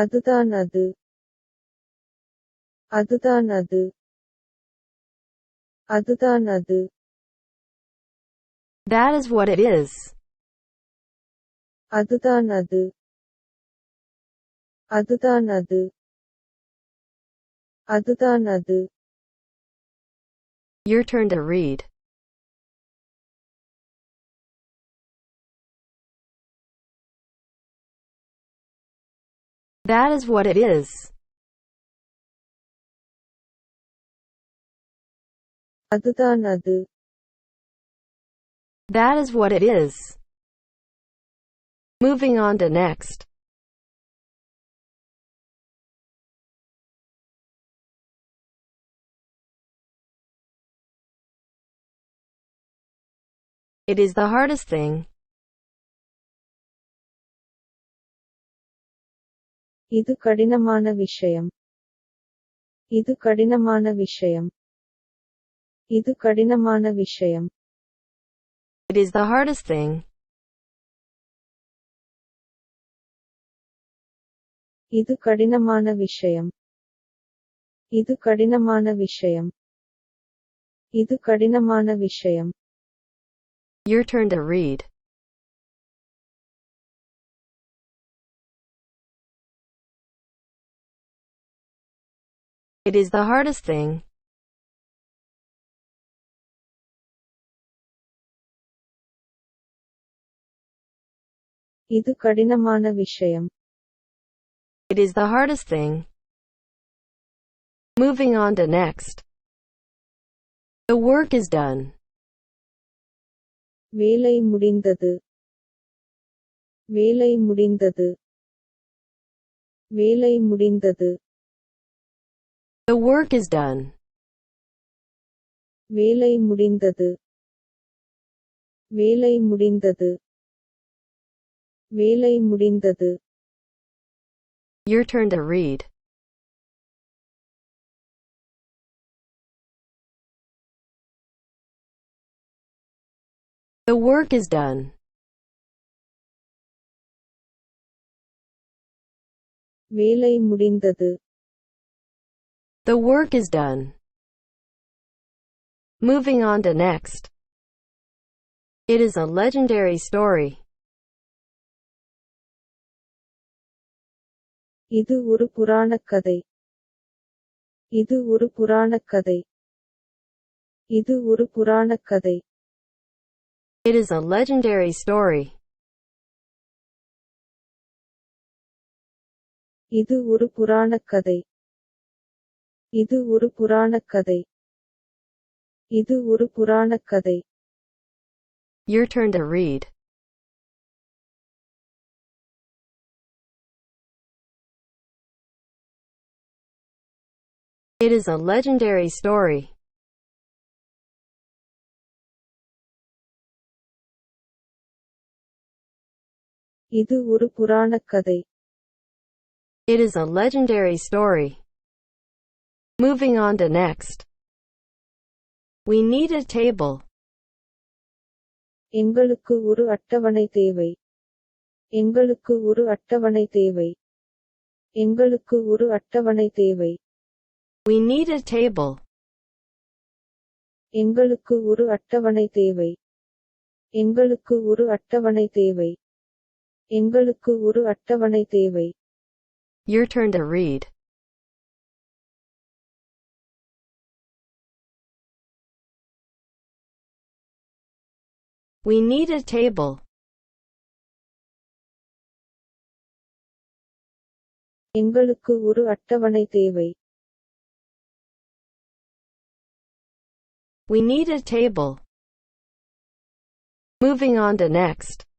அதுதான் அது. அதுதான் அது. அதுதான் அது. That is what it is. அதுதான் அது. அதுதான் அது. அதுதான் அது. Your turn to read. That is what it is. அதுதான் அது. That is what it is. Moving on to next. It is the hardest thing. இது கடினமான விஷயம். இது கடினமான விஷயம். இது கடினமான விஷயம். It is the hardest thing. இது கடினமான விஷயம். இது கடினமான விஷயம். இது கடினமான விஷயம். Your turn to read. It is the hardest thing. இது கடினமான விஷயம். It is the hardest thing. Moving on to next. The work is done. வேலை முடிந்தது. வேலை முடிந்தது. வேலை முடிந்தது. The work is done. வேலை முடிந்தது. வேலை முடிந்தது. வேலை முடிந்தது. Your turn to read. The work is done. வேலை முடிந்தது. The work is done. Moving on to next. It is a legendary story. இது ஒரு புராணக் கதை. இது ஒரு புராணக் கதை. இது ஒரு புராணக் கதை. It is a legendary story. இது ஒரு புராணக் கதை. இது ஒரு புராணக் கதை. இது ஒரு புராணக் கதை. Your turn to read. It is a legendary story. இது ஒரு புராணக் கதை. It is a legendary story. Moving on to next. We need a table. எங்களுக்கு ஒரு அட்டவணை தேவை. எங்களுக்கு ஒரு அட்டவணை தேவை. எங்களுக்கு ஒரு அட்டவணை தேவை. We need a table. எங்களுக்கு ஒரு அட்டவணை தேவை. எங்களுக்கு ஒரு அட்டவணை தேவை. எங்களுக்கு ஒரு அட்டவணை தேவை. Your turn to read. We need a table. எங்களுக்கு ஒரு அட்டவணை தேவை. We need a table. Moving on to next.